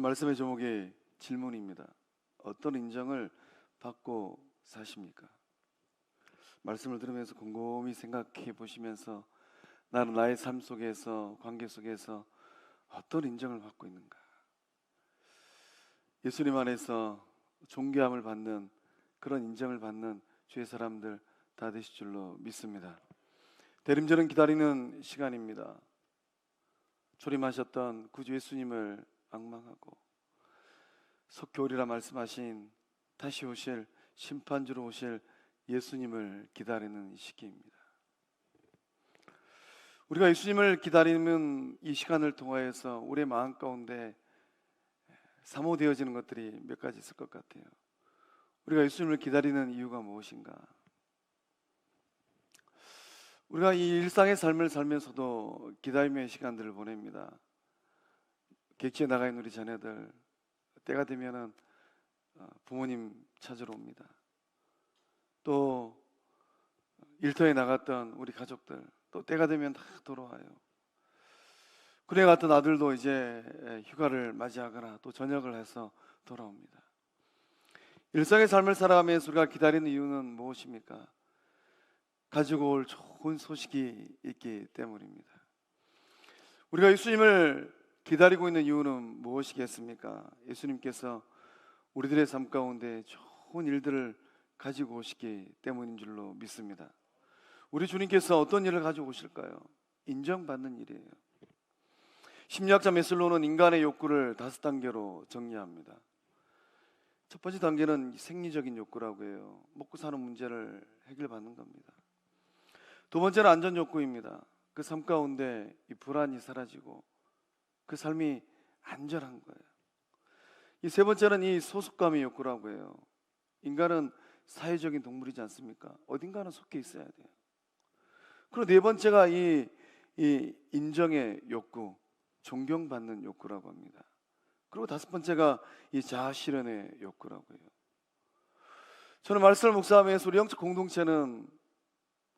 오늘 말씀의 제목이 질문입니다. 어떤 인정을 받고 사십니까? 말씀을 들으면서 곰곰이 생각해 보시면서 나는 나의 삶 속에서, 관계 속에서 어떤 인정을 받고 있는가? 예수님 안에서 존귀함을 받는, 그런 인정을 받는 주의 사람들 다 되실 줄로 믿습니다. 대림절은 기다리는 시간입니다. 초림하셨던 구주 예수님을 앙망하고 속히 오리라 말씀하신 다시 오실 심판주로 오실 예수님을 기다리는 시기입니다. 우리가 예수님을 기다리는 이 시간을 통하여서 우리의 마음 가운데 사모되어지는 것들이 몇 가지 있을 것 같아요. 우리가 예수님을 기다리는 이유가 무엇인가? 우리가 이 일상의 삶을 살면서도 기다림의 시간들을 보냅니다. 객지에 나가 있는 우리 자녀들, 때가 되면은 부모님 찾으러 옵니다. 또 일터에 나갔던 우리 가족들, 또 때가 되면 다 돌아와요. 군에 갔던 아들도 이제 휴가를 맞이하거나 또 전역을 해서 돌아옵니다. 일상의 삶을 살아가면서 우리가 기다리는 이유는 무엇입니까? 가지고 올 좋은 소식이 있기 때문입니다. 우리가 예수님을 기다리고 있는 이유는 무엇이겠습니까? 예수님께서 우리들의 삶 가운데 좋은 일들을 가지고 오시기 때문인 줄로 믿습니다. 우리 주님께서 어떤 일을 가지고 오실까요? 인정받는 일이에요. 심리학자 메슬로는 인간의 욕구를 5단계로 정리합니다. 첫 번째 단계는 생리적인 욕구라고 해요. 먹고 사는 문제를 해결받는 겁니다. 두 번째는 안전 욕구입니다. 그 삶 가운데 이 불안이 사라지고 그 삶이 안전한 거예요. 이 세 번째는 이 소속감의 욕구라고 해요. 인간은 사회적인 동물이지 않습니까? 어딘가는 속해 있어야 돼요. 그리고 네 번째가 이 인정의 욕구, 존경받는 욕구라고 합니다. 그리고 다섯 번째가 이 자아 실현의 욕구라고 해요. 저는 말씀을 묵상하면서 우리 영적 공동체는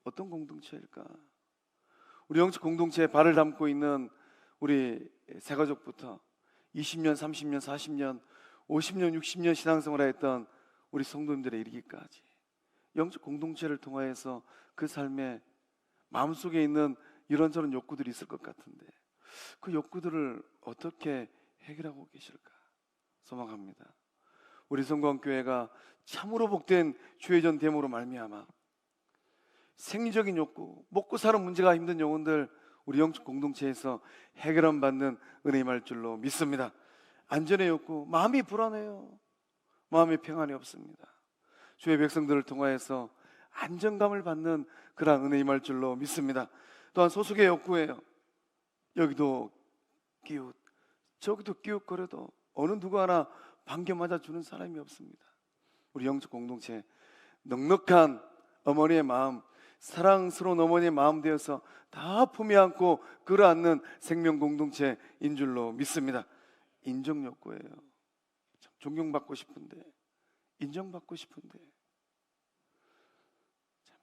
어떤 공동체일까? 우리 영적 공동체에 발을 담고 있는 우리 새가족부터 20년, 30년, 40년, 50년, 60년 신앙생활을 했던 우리 성도님들에 이르기까지 영적 공동체를 통하여서 그 삶에 마음속에 있는 이런저런 욕구들이 있을 것 같은데 그 욕구들을 어떻게 해결하고 계실까 소망합니다. 우리 성광교회가 참으로 복된 주의전 됨으로 말미암아 생리적인 욕구, 먹고 사는 문제가 힘든 영혼들 우리 영적 공동체에서 해결함 받는 은혜 임할 줄로 믿습니다. 안전의 욕구, 마음이 불안해요. 마음에 평안이 없습니다. 주의 백성들을 통하여서 안정감을 받는 그런 은혜 임할 줄로 믿습니다. 또한 소속의 욕구예요. 여기도 기웃, 저기도 기웃거려도 어느 누구 하나 반겨 맞아주는 사람이 없습니다. 우리 영적 공동체 넉넉한 어머니의 마음, 사랑스러운 어머니의 마음 되어서 다 품에 안고 끌어안는 생명 공동체인 줄로 믿습니다. 인정 욕구예요. 존경받고 싶은데, 인정받고 싶은데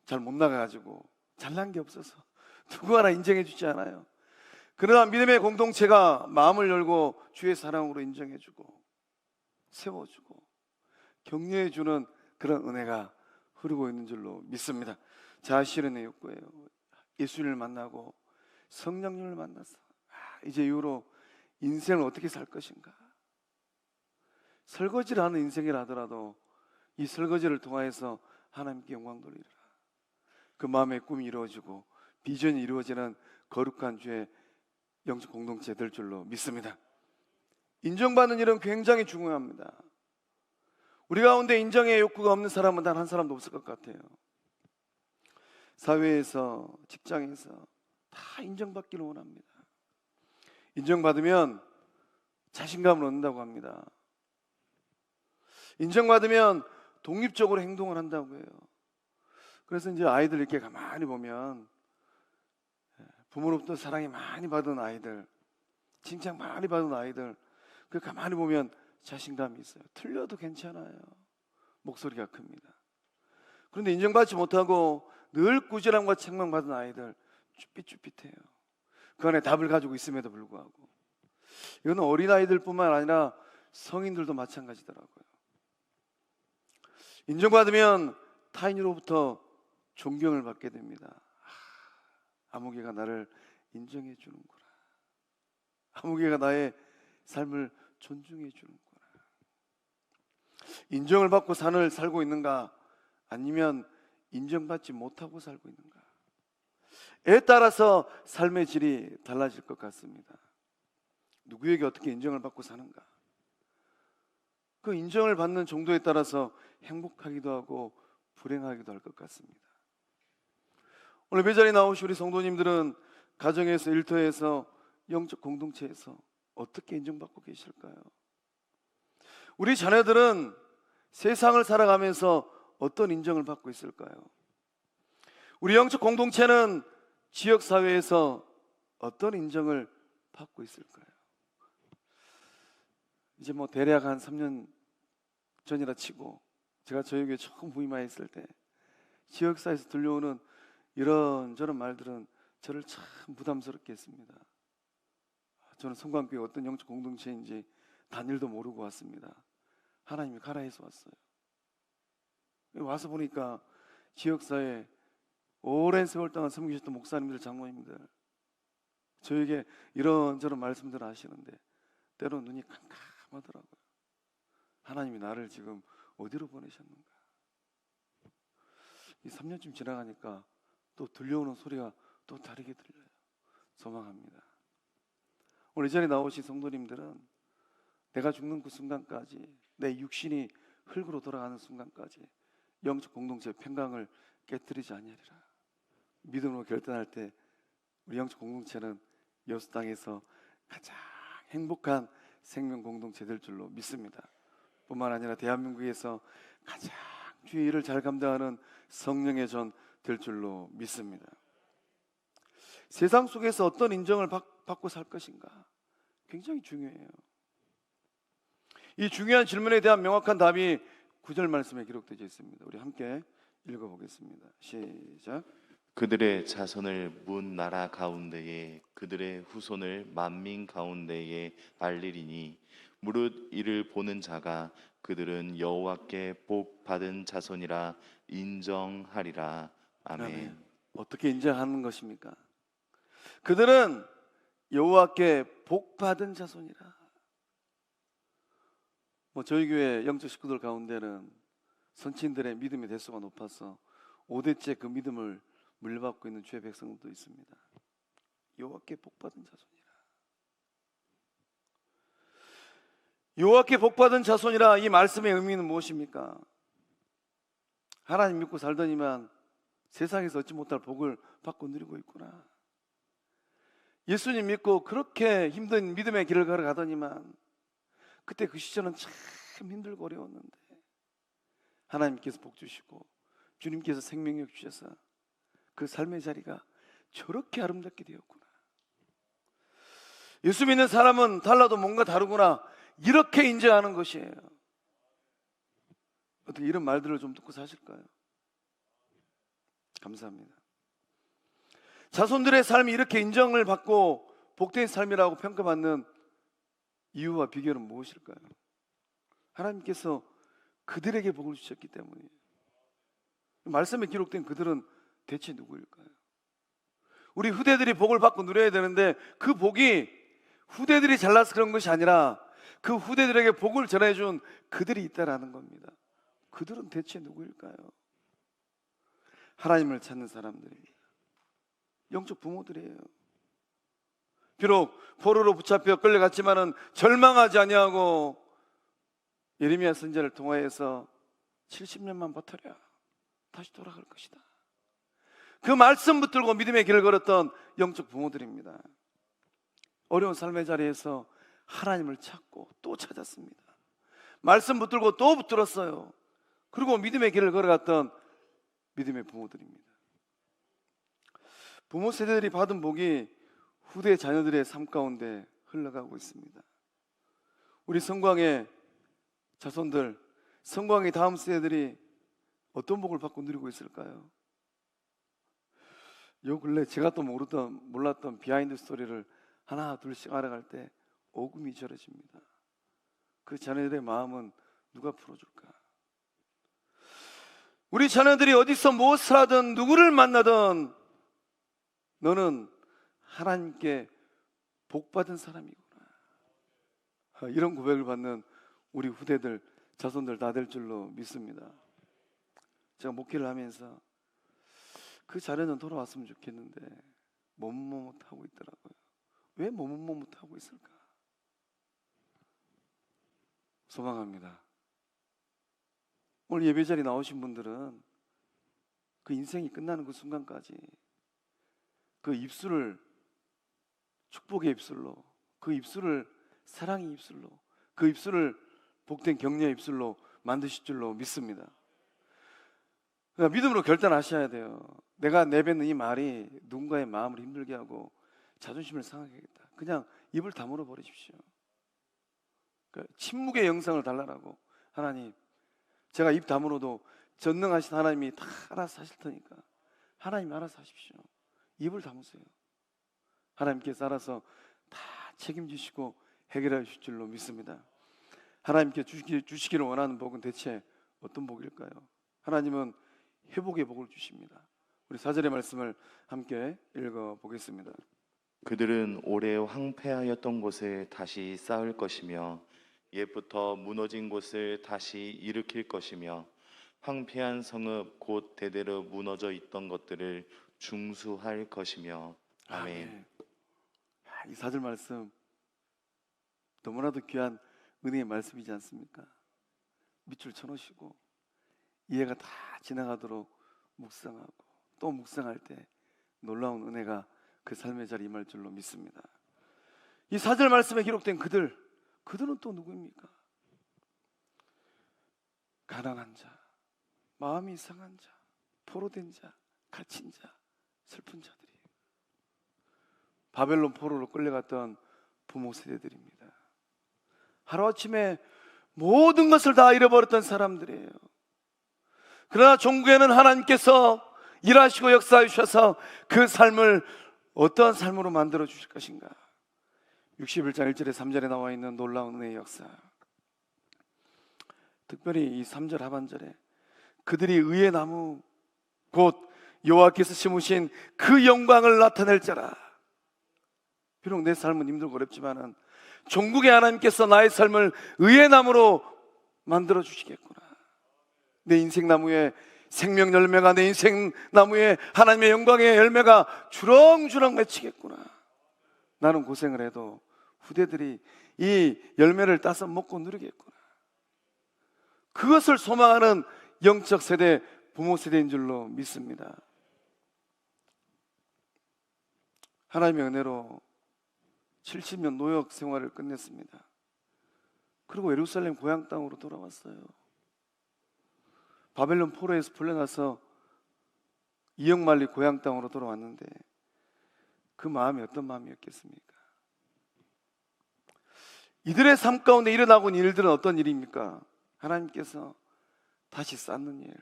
잘 못 나가가지고 잘난 게 없어서 누구 하나 인정해 주지 않아요. 그러나 믿음의 공동체가 마음을 열고 주의 사랑으로 인정해주고 세워주고 격려해주는 그런 은혜가 흐르고 있는 줄로 믿습니다. 자아 실현의 욕구예요. 예수님을 만나고 성령님을 만나서 이제 이후로 인생을 어떻게 살 것인가. 설거지를 하는 인생이라 하더라도 이 설거지를 통하여서 하나님께 영광 돌리라. 그 마음의 꿈이 이루어지고 비전이 이루어지는 거룩한 주의 영적 공동체 될 줄로 믿습니다. 인정받는 일은 굉장히 중요합니다. 우리 가운데 인정의 욕구가 없는 사람은 단 한 사람도 없을 것 같아요. 사회에서, 직장에서 다 인정받기를 원합니다. 인정받으면 자신감을 얻는다고 합니다. 인정받으면 독립적으로 행동을 한다고 해요. 그래서 이제 아이들 이렇게 가만히 보면 부모로부터 사랑이 많이 받은 아이들, 칭찬 많이 받은 아이들, 그 가만히 보면 자신감이 있어요. 틀려도 괜찮아요. 목소리가 큽니다. 그런데 인정받지 못하고 늘 꾸지람과 책망받은 아이들 쭈삣쭈삣해요. 그 안에 답을 가지고 있음에도 불구하고 이거는 어린아이들뿐만 아니라 성인들도 마찬가지더라고요. 인정받으면 타인으로부터 존경을 받게 됩니다. 아무개가 나를 인정해 주는구나. 아무개가 나의 삶을 존중해 주는구나. 인정을 받고 삶을 살고 있는가? 아니면 인정받지 못하고 살고 있는가? 에 따라서 삶의 질이 달라질 것 같습니다. 누구에게 어떻게 인정을 받고 사는가? 그 인정을 받는 정도에 따라서 행복하기도 하고 불행하기도 할 것 같습니다. 오늘 배자리에 나오신 우리 성도님들은 가정에서, 일터에서, 영적 공동체에서 어떻게 인정받고 계실까요? 우리 자녀들은 세상을 살아가면서 어떤 인정을 받고 있을까요? 우리 영적 공동체는 지역사회에서 어떤 인정을 받고 있을까요? 이제 뭐 대략 한 3년 전이라 치고 제가 저희 교회 처음 부임하였을 때 지역사회에서 들려오는 이런저런 말들은 저를 참 부담스럽게 했습니다. 저는 성광교회 어떤 영적 공동체인지 단일도 모르고 왔습니다. 하나님이 가라 해서 왔어요. 와서 보니까 지역사회 오랜 세월 동안 섬기셨던 목사님들, 장로님들 저에게 이런저런 말씀들을 하시는데 때로 눈이 캄캄하더라고요. 하나님이 나를 지금 어디로 보내셨는가? 이 3년쯤 지나가니까 또 들려오는 소리가 또 다르게 들려요. 소망합니다. 오늘 이 자리에 나오신 성도님들은 내가 죽는 그 순간까지, 내 육신이 흙으로 돌아가는 순간까지 영적 공동체의 평강을 깨뜨리지 아니하리라. 믿음으로 결단할 때 우리 영적 공동체는 여수 땅에서 가장 행복한 생명 공동체 될 줄로 믿습니다. 뿐만 아니라 대한민국에서 가장 주의 일을 잘 감당하는 성령의 전 될 줄로 믿습니다. 세상 속에서 어떤 인정을 받고 살 것인가? 굉장히 중요해요. 이 중요한 질문에 대한 명확한 답이 9절 말씀에 기록되어 있습니다. 우리 함께 읽어보겠습니다. 시작. 그들의 자손을 문 나라 가운데에, 그들의 후손을 만민 가운데에 알리리니 무릇 이를 보는 자가 그들은 여호와께 복 받은 자손이라 인정하리라. 아멘. 아멘. 어떻게 인정하는 것입니까? 그들은 여호와께 복 받은 자손이라. 저희 교회 영적 식구들 가운데는 선친들의 믿음의 대수가 높아서 5대째 그 믿음을 물려받고 있는 주의 백성도 있습니다. 여호와께 복 받은 자손이라. 여호와께 복 받은 자손이라, 이 말씀의 의미는 무엇입니까? 하나님 믿고 살더니만 세상에서 얻지 못할 복을 받고 누리고 있구나. 예수님 믿고 그렇게 힘든 믿음의 길을 걸어가더니만 그때 그 시절은 참 힘들고 어려웠는데 하나님께서 복 주시고 주님께서 생명력 주셔서 그 삶의 자리가 저렇게 아름답게 되었구나. 예수 믿는 사람은 달라도 뭔가 다르구나, 이렇게 인정하는 것이에요. 어떻게 이런 말들을 좀 듣고 사실까요? 감사합니다. 자손들의 삶이 이렇게 인정을 받고 복된 삶이라고 평가받는 이유와 비결은 무엇일까요? 하나님께서 그들에게 복을 주셨기 때문이에요. 말씀에 기록된 그들은 대체 누구일까요? 우리 후대들이 복을 받고 누려야 되는데 그 복이 후대들이 잘나서 그런 것이 아니라 그 후대들에게 복을 전해준 그들이 있다라는 겁니다. 그들은 대체 누구일까요? 하나님을 찾는 사람들입니다. 영적 부모들이에요. 비록 포로로 붙잡혀 끌려갔지만은 절망하지 아니하고 예레미야 선지자를 통하여서 70년만 버텨라, 다시 돌아갈 것이다, 그 말씀 붙들고 믿음의 길을 걸었던 영적 부모들입니다. 어려운 삶의 자리에서 하나님을 찾고 또 찾았습니다. 말씀 붙들고 또 붙들었어요. 그리고 믿음의 길을 걸어갔던 믿음의 부모들입니다. 부모 세대들이 받은 복이 후대 자녀들의 삶 가운데 흘러가고 있습니다. 우리 성광의 자손들, 성광의 다음 세대들이 어떤 복을 받고 누리고 있을까요? 요 근래 제가 또 몰랐던 비하인드 스토리를 하나 둘씩 알아갈 때 오금이 저려집니다. 그 자녀들의 마음은 누가 풀어줄까? 우리 자녀들이 어디서 무엇을 하든 누구를 만나든 너는 하나님께 복받은 사람이구나. 이런 고백을 받는 우리 후대들, 자손들 다 될 줄로 믿습니다. 제가 목회를 하면서 그 자녀는 돌아왔으면 좋겠는데 머뭇머뭇하고 있더라고요. 왜 머뭇머뭇하고 있을까? 소망합니다. 오늘 예배 자리 나오신 분들은 그 인생이 끝나는 그 순간까지 그 입술을 축복의 입술로, 그 입술을 사랑의 입술로, 그 입술을 복된 격려의 입술로 만드실 줄로 믿습니다. 그러니까 믿음으로 결단하셔야 돼요. 내가 내뱉는 이 말이 누군가의 마음을 힘들게 하고 자존심을 상하게 하겠다. 그냥 입을 다물어 버리십시오. 그러니까 침묵의 영상을 달라라고. 하나님, 제가 입 다물어도 전능하신 하나님이 다 알아서 하실 테니까 하나님 알아서 하십시오. 입을 다무세요. 하나님께서 알아서 다 책임지시고 해결해 주실 줄로 믿습니다. 하나님께 주시기를 원하는 복은 대체 어떤 복일까요? 하나님은 회복의 복을 주십니다. 우리 4절의 말씀을 함께 읽어보겠습니다. 그들은 오래 황폐하였던 곳을 다시 쌓을 것이며 옛부터 무너진 곳을 다시 일으킬 것이며 황폐한 성읍 곧 대대로 무너져 있던 것들을 중수할 것이며. 아멘. 이 4절 말씀 너무나도 귀한 은혜의 말씀이지 않습니까? 밑줄 쳐놓으시고 이해가 다 지나가도록 묵상하고 또 묵상할 때 놀라운 은혜가 그 삶의 자리에 임할 줄로 믿습니다. 이 4절 말씀에 기록된 그들은 또 누구입니까? 가난한 자, 마음이 상한 자, 포로된 자, 갇힌 자, 슬픈 자들이에요. 바벨론 포로로 끌려갔던 부모 세대들입니다. 하루아침에 모든 것을 다 잃어버렸던 사람들이에요. 그러나 종국에는 하나님께서 일하시고 역사해 주셔서 그 삶을 어떠한 삶으로 만들어 주실 것인가. 61장 1절에 3절에 나와 있는 놀라운 은혜의 역사. 특별히 이 3절 하반절에 그들이 의의 나무 곧 여호와께서 심으신 그 영광을 나타낼 자라. 비록 내 삶은 힘들고 어렵지만은 종국의 하나님께서 나의 삶을 의의 나무로 만들어 주시겠구나. 내 인생 나무에 생명 열매가, 내 인생 나무에 하나님의 영광의 열매가 주렁주렁 맺히겠구나. 나는 고생을 해도 후대들이 이 열매를 따서 먹고 누리겠구나. 그것을 소망하는 영적 세대, 부모 세대인 줄로 믿습니다. 하나님의 은혜로 70년 노역 생활을 끝냈습니다. 그리고 예루살렘 고향 땅으로 돌아왔어요. 바벨론 포로에서 풀려나서 이역만리 고향 땅으로 돌아왔는데 그 마음이 어떤 마음이었겠습니까? 이들의 삶 가운데 일어나고 있는 일들은 어떤 일입니까? 하나님께서 다시 쌓는 일,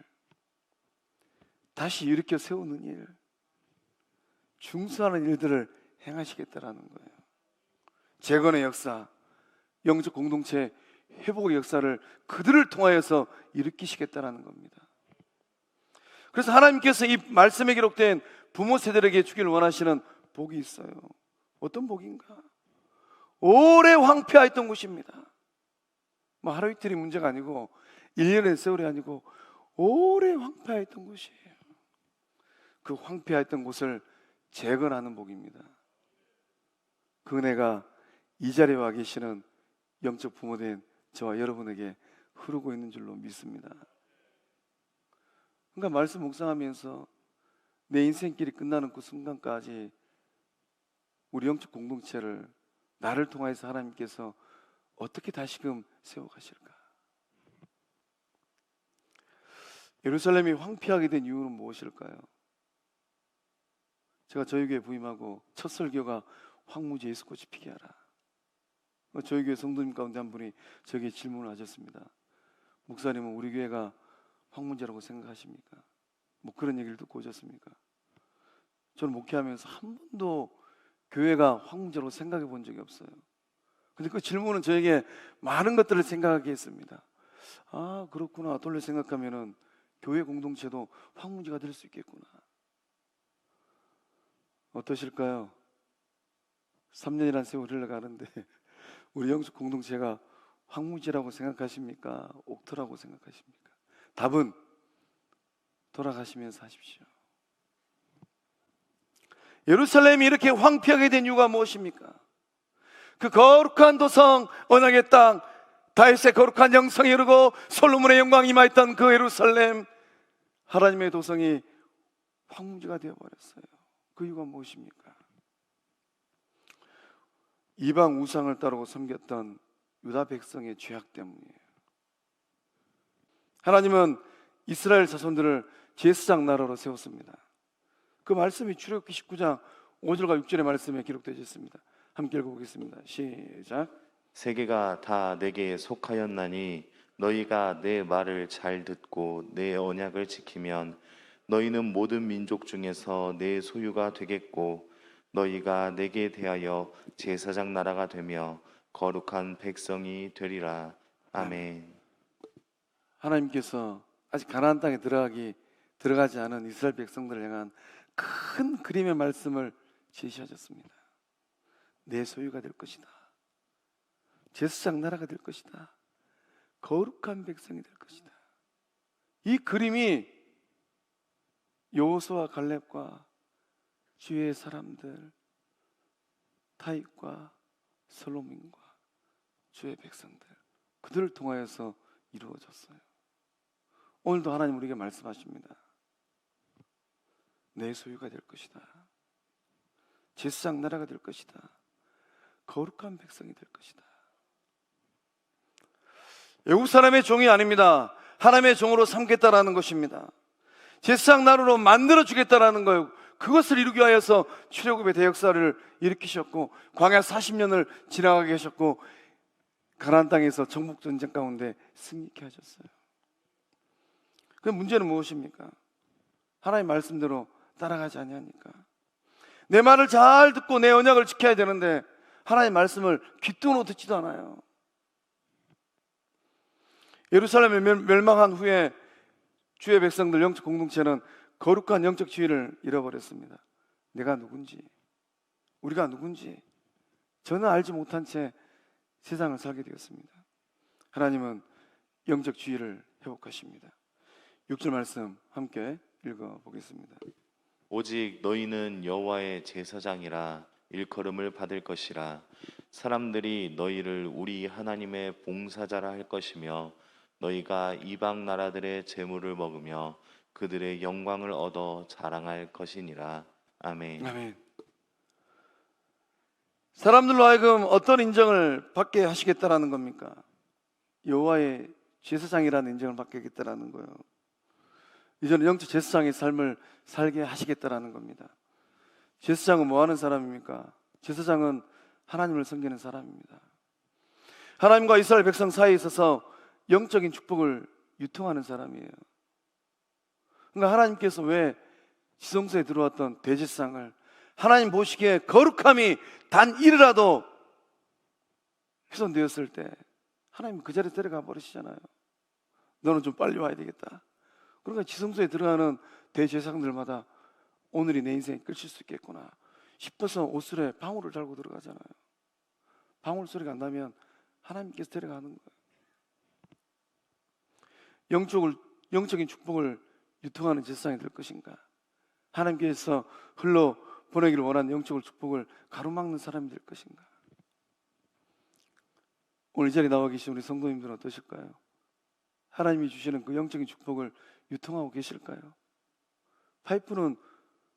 다시 일으켜 세우는 일, 중수하는 일들을 행하시겠다라는 거예요. 재건의 역사, 영적 공동체 회복의 역사를 그들을 통하여서 일으키시겠다라는 겁니다. 그래서 하나님께서 이 말씀에 기록된 부모 세대에게 주기를 원하시는 복이 있어요. 어떤 복인가? 오래 황폐하였던 곳입니다. 뭐 하루 이틀이 문제가 아니고 1년의 세월이 아니고 오래 황폐하였던 곳이에요. 그 황폐하였던 곳을 재건하는 복입니다. 그 은혜가 이 자리에 와 계시는 영적 부모된 저와 여러분에게 흐르고 있는 줄로 믿습니다. 그러니까 말씀 묵상하면서 내 인생길이 끝나는 그 순간까지 우리 영적 공동체를 나를 통해서 하나님께서 어떻게 다시금 세워가실까? 예루살렘이 황폐하게 된 이유는 무엇일까요? 제가 저희 교회 부임하고 첫 설교가 황무지 예수꽃이 피게 하라. 저희 교회 성도님 가운데 한 분이 저에게 질문을 하셨습니다. 목사님은 우리 교회가 황무지라고 생각하십니까? 뭐 그런 얘기를 듣고 오셨습니까? 저는 목회하면서 한 번도 교회가 황무지라고 생각해 본 적이 없어요. 근데 그 질문은 저에게 많은 것들을 생각하게 했습니다. 아, 그렇구나. 돌려 생각하면은 교회 공동체도 황무지가 될 수 있겠구나. 어떠실까요? 3년이라는 세월이 흘러가는데 우리 영적 공동체가 황무지라고 생각하십니까? 옥토라고 생각하십니까? 답은 돌아가시면서 하십시오. 예루살렘이 이렇게 황폐하게 된 이유가 무엇입니까? 그 거룩한 도성, 언약의 땅, 다윗의 거룩한 영성이 이루고 솔로몬의 영광이 임하였던 그 예루살렘, 하나님의 도성이 황무지가 되어버렸어요. 그 이유가 무엇입니까? 이방 우상을 따르고 섬겼던 유다 백성의 죄악 때문이에요. 하나님은 이스라엘 자손들을 제사장 나라로 세웠습니다. 그 말씀이 출애굽기 19장 5절과 6절의 말씀에 기록되어 있습니다. 함께 읽어보겠습니다. 시작. 세계가 다 내게 속하였나니 너희가 내 말을 잘 듣고 내 언약을 지키면 너희는 모든 민족 중에서 내 소유가 되겠고 너희가 내게 대하여 제사장 나라가 되며 거룩한 백성이 되리라. 아멘. 하나님께서 아직 가나안 땅에 들어가지 않은 이스라엘 백성들을 향한 큰 그림의 말씀을 제시하셨습니다. 내 소유가 될 것이다. 제사장 나라가 될 것이다. 거룩한 백성이 될 것이다. 이 그림이 여호수아 갈렙과 주의 사람들 다윗과 솔로몬과 주의 백성들 그들을 통하여서 이루어졌어요. 오늘도 하나님 우리에게 말씀하십니다. 내 소유가 될 것이다. 제사장 나라가 될 것이다. 거룩한 백성이 될 것이다. 외국 사람의 종이 아닙니다. 하나님의 종으로 삼겠다라는 것입니다. 제사장 나라로 만들어주겠다라는 거예요. 그것을 이루기 위하여서 출애굽의 대역사를 일으키셨고 광야 40년을 지나가게 하셨고 가나안 땅에서 정복 전쟁 가운데 승리케 하셨어요. 그 문제는 무엇입니까? 하나님 말씀대로 따라가지 아니하니까. 내 말을 잘 듣고 내 언약을 지켜야 되는데 하나님 말씀을 귀뚱으로 듣지도 않아요. 예루살렘이 멸망한 후에 주의 백성들 영적 공동체는 거룩한 영적 지위를 잃어버렸습니다. 내가 누군지, 우리가 누군지 저는 알지 못한 채 세상을 살게 되었습니다. 하나님은 영적 지위를 회복하십니다. 6절 말씀 함께 읽어보겠습니다. 오직 너희는 여호와의 제사장이라 일컬음을 받을 것이라. 사람들이 너희를 우리 하나님의 봉사자라 할 것이며 너희가 이방 나라들의 재물을 먹으며 그들의 영광을 얻어 자랑할 것이니라. 아멘. 아멘. 사람들로 하여금 어떤 인정을 받게 하시겠다라는 겁니까? 여호와의 제사장이라는 인정을 받게 하겠다라는 거예요. 이제는 영적 제사장의 삶을 살게 하시겠다라는 겁니다. 제사장은 뭐 하는 사람입니까? 제사장은 하나님을 섬기는 사람입니다. 하나님과 이스라엘 백성 사이에 있어서 영적인 축복을 유통하는 사람이에요. 그러니까 하나님께서 왜 지성소에 들어왔던 대제사장을 하나님 보시기에 거룩함이 단 1이라도 훼손되었을 때 하나님 그 자리에 데려가 버리시잖아요. 너는 좀 빨리 와야 되겠다. 그러니까 지성소에 들어가는 대제사장들마다 오늘이 내 인생이 끝일 수 있겠구나 싶어서 옷술에 방울을 달고 들어가잖아요. 방울 소리가 안 나면 하나님께서 데려가는 거예요. 영적인 축복을 유통하는 제사장이 될 것인가? 하나님께서 흘러 보내기를 원하는 영적인 축복을 가로막는 사람이 될 것인가? 오늘 이 자리에 나와 계신 우리 성도님들은 어떠실까요? 하나님이 주시는 그 영적인 축복을 유통하고 계실까요? 파이프는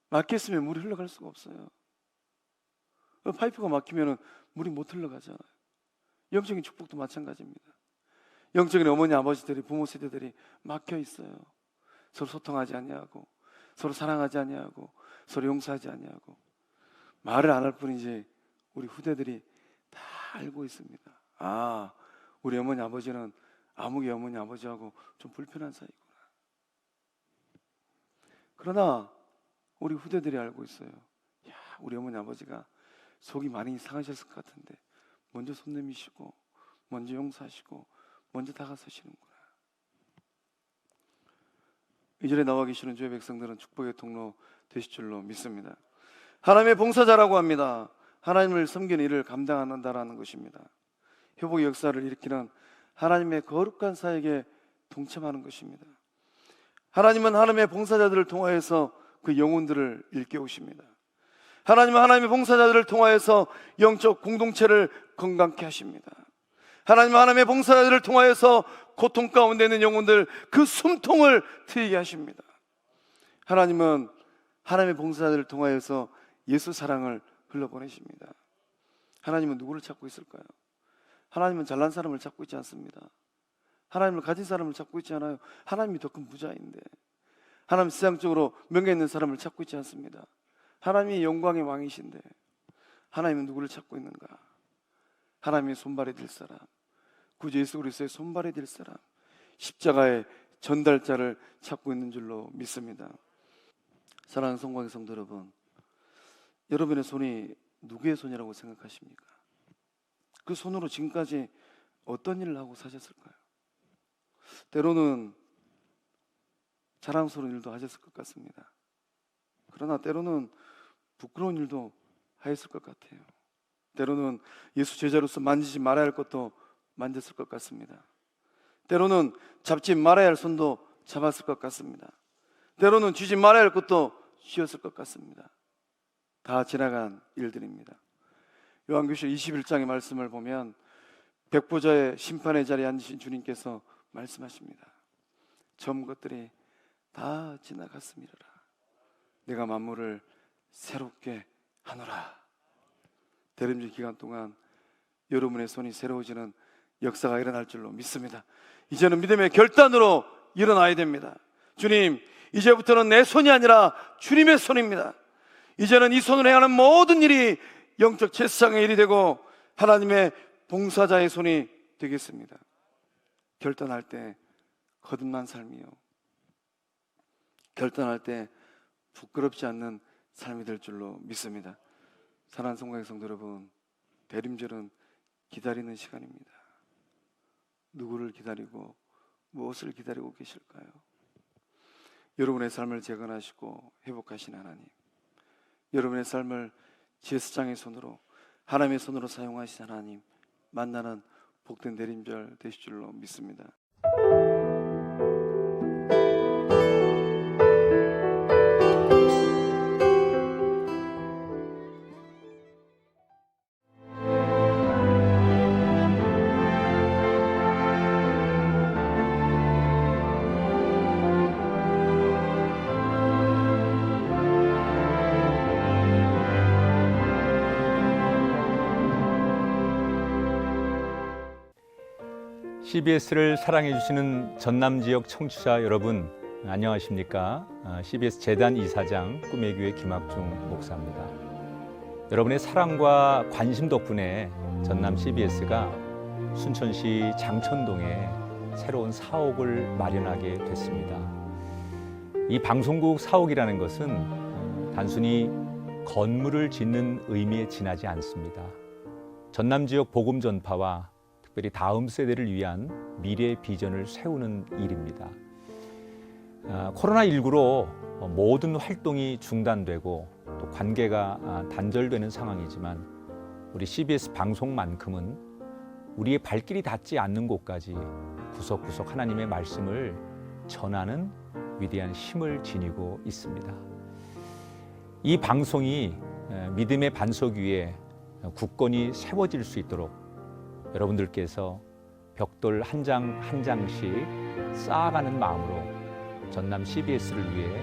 막혔으면 물이 흘러갈 수가 없어요. 파이프가 막히면 물이 못 흘러가잖아요. 영적인 축복도 마찬가지입니다. 영적인 어머니 아버지들이 부모 세대들이 막혀 있어요. 서로 소통하지 아니하고 서로 사랑하지 아니하고 서로 용서하지 아니하고 말을 안 할 뿐이지 우리 후대들이 다 알고 있습니다. 아, 우리 어머니 아버지는 아무개 어머니 아버지하고 좀 불편한 사이구나. 그러나 우리 후대들이 알고 있어요. 야, 우리 어머니 아버지가 속이 많이 상하셨을 것 같은데 먼저 손 내미시고 먼저 용서하시고 먼저 다가서시는구나. 이 절에 나와 계시는 주의 백성들은 축복의 통로 되실 줄로 믿습니다. 하나님의 봉사자라고 합니다. 하나님을 섬기는 일을 감당한다라는 것입니다. 회복의 역사를 일으키는 하나님의 거룩한 사역에 동참하는 것입니다. 하나님은 하나님의 봉사자들을 통하여서 그 영혼들을 일깨우십니다. 하나님은 하나님의 봉사자들을 통하여서 영적 공동체를 건강케 하십니다. 하나님은 하나님의 봉사자들을 통하여서 고통 가운데 있는 영혼들 그 숨통을 트이게 하십니다. 하나님은 하나님의 봉사자들을 통하여서 예수 사랑을 흘러보내십니다. 하나님은 누구를 찾고 있을까요? 하나님은 잘난 사람을 찾고 있지 않습니다. 하나님을 가진 사람을 찾고 있지 않아요. 하나님이 더 큰 부자인데, 하나님 세상적으로 명예 있는 사람을 찾고 있지 않습니다. 하나님이 영광의 왕이신데 하나님은 누구를 찾고 있는가? 하나님의 손발이 될 사람, 구주 예수 그리스도의 손발이 될 사람, 십자가의 전달자를 찾고 있는 줄로 믿습니다. 사랑하는 성광의 성도 여러분, 여러분의 손이 누구의 손이라고 생각하십니까? 그 손으로 지금까지 어떤 일을 하고 사셨을까요? 때로는 자랑스러운 일도 하셨을 것 같습니다. 그러나 때로는 부끄러운 일도 하였을 것 같아요. 때로는 예수 제자로서 만지지 말아야 할 것도 만졌을 것 같습니다. 때로는 잡지 말아야 할 손도 잡았을 것 같습니다. 때로는 쥐지 말아야 할 것도 쥐었을 것 같습니다. 다 지나간 일들입니다. 요한계시록 21장의 말씀을 보면 백보자의 심판의 자리에 앉으신 주님께서 말씀하십니다. 전 것들이 다 지나갔음이라. 내가 만물을 새롭게 하노라. 대림절 기간 동안 여러분의 손이 새로워지는 역사가 일어날 줄로 믿습니다. 이제는 믿음의 결단으로 일어나야 됩니다. 주님, 이제부터는 내 손이 아니라 주님의 손입니다. 이제는 이 손으로 행하는 모든 일이 영적 제사장의 일이 되고 하나님의 봉사자의 손이 되겠습니다. 결단할 때 거듭난 삶이요, 결단할 때 부끄럽지 않는 삶이 될 줄로 믿습니다. 사랑하는 성도의 성도 여러분, 대림절은 기다리는 시간입니다. 누구를 기다리고 무엇을 기다리고 계실까요? 여러분의 삶을 재건하시고 회복하신 하나님, 여러분의 삶을 제사장의 손으로, 하나님의 손으로 사용하신 하나님 만나는 복된 대림절 되실 줄로 믿습니다. CBS를 사랑해 주시는 전남 지역 청취자 여러분, 안녕하십니까? CBS 재단 이사장 꿈의 교회 김학중 목사입니다. 여러분의 사랑과 관심 덕분에 전남 CBS가 순천시 장천동에 새로운 사옥을 마련하게 됐습니다. 이 방송국 사옥이라는 것은 단순히 건물을 짓는 의미에 지나지 않습니다. 전남 지역 복음 전파와 특별히 다음 세대를 위한 미래 비전을 세우는 일입니다. 코로나19로 모든 활동이 중단되고 또 관계가 단절되는 상황이지만 우리 CBS 방송만큼은 우리의 발길이 닿지 않는 곳까지 구석구석 하나님의 말씀을 전하는 위대한 힘을 지니고 있습니다. 이 방송이 믿음의 반석 위에 굳건히 세워질 수 있도록 여러분들께서 벽돌 한 장 한 장씩 쌓아가는 마음으로 전남 CBS를 위해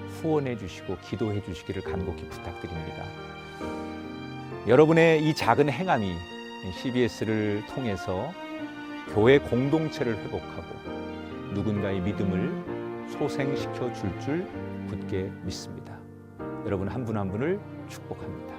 후원해 주시고 기도해 주시기를 간곡히 부탁드립니다. 여러분의 이 작은 행함이 CBS를 통해서 교회 공동체를 회복하고 누군가의 믿음을 소생시켜 줄 굳게 믿습니다. 여러분 한 분 한 분을 축복합니다.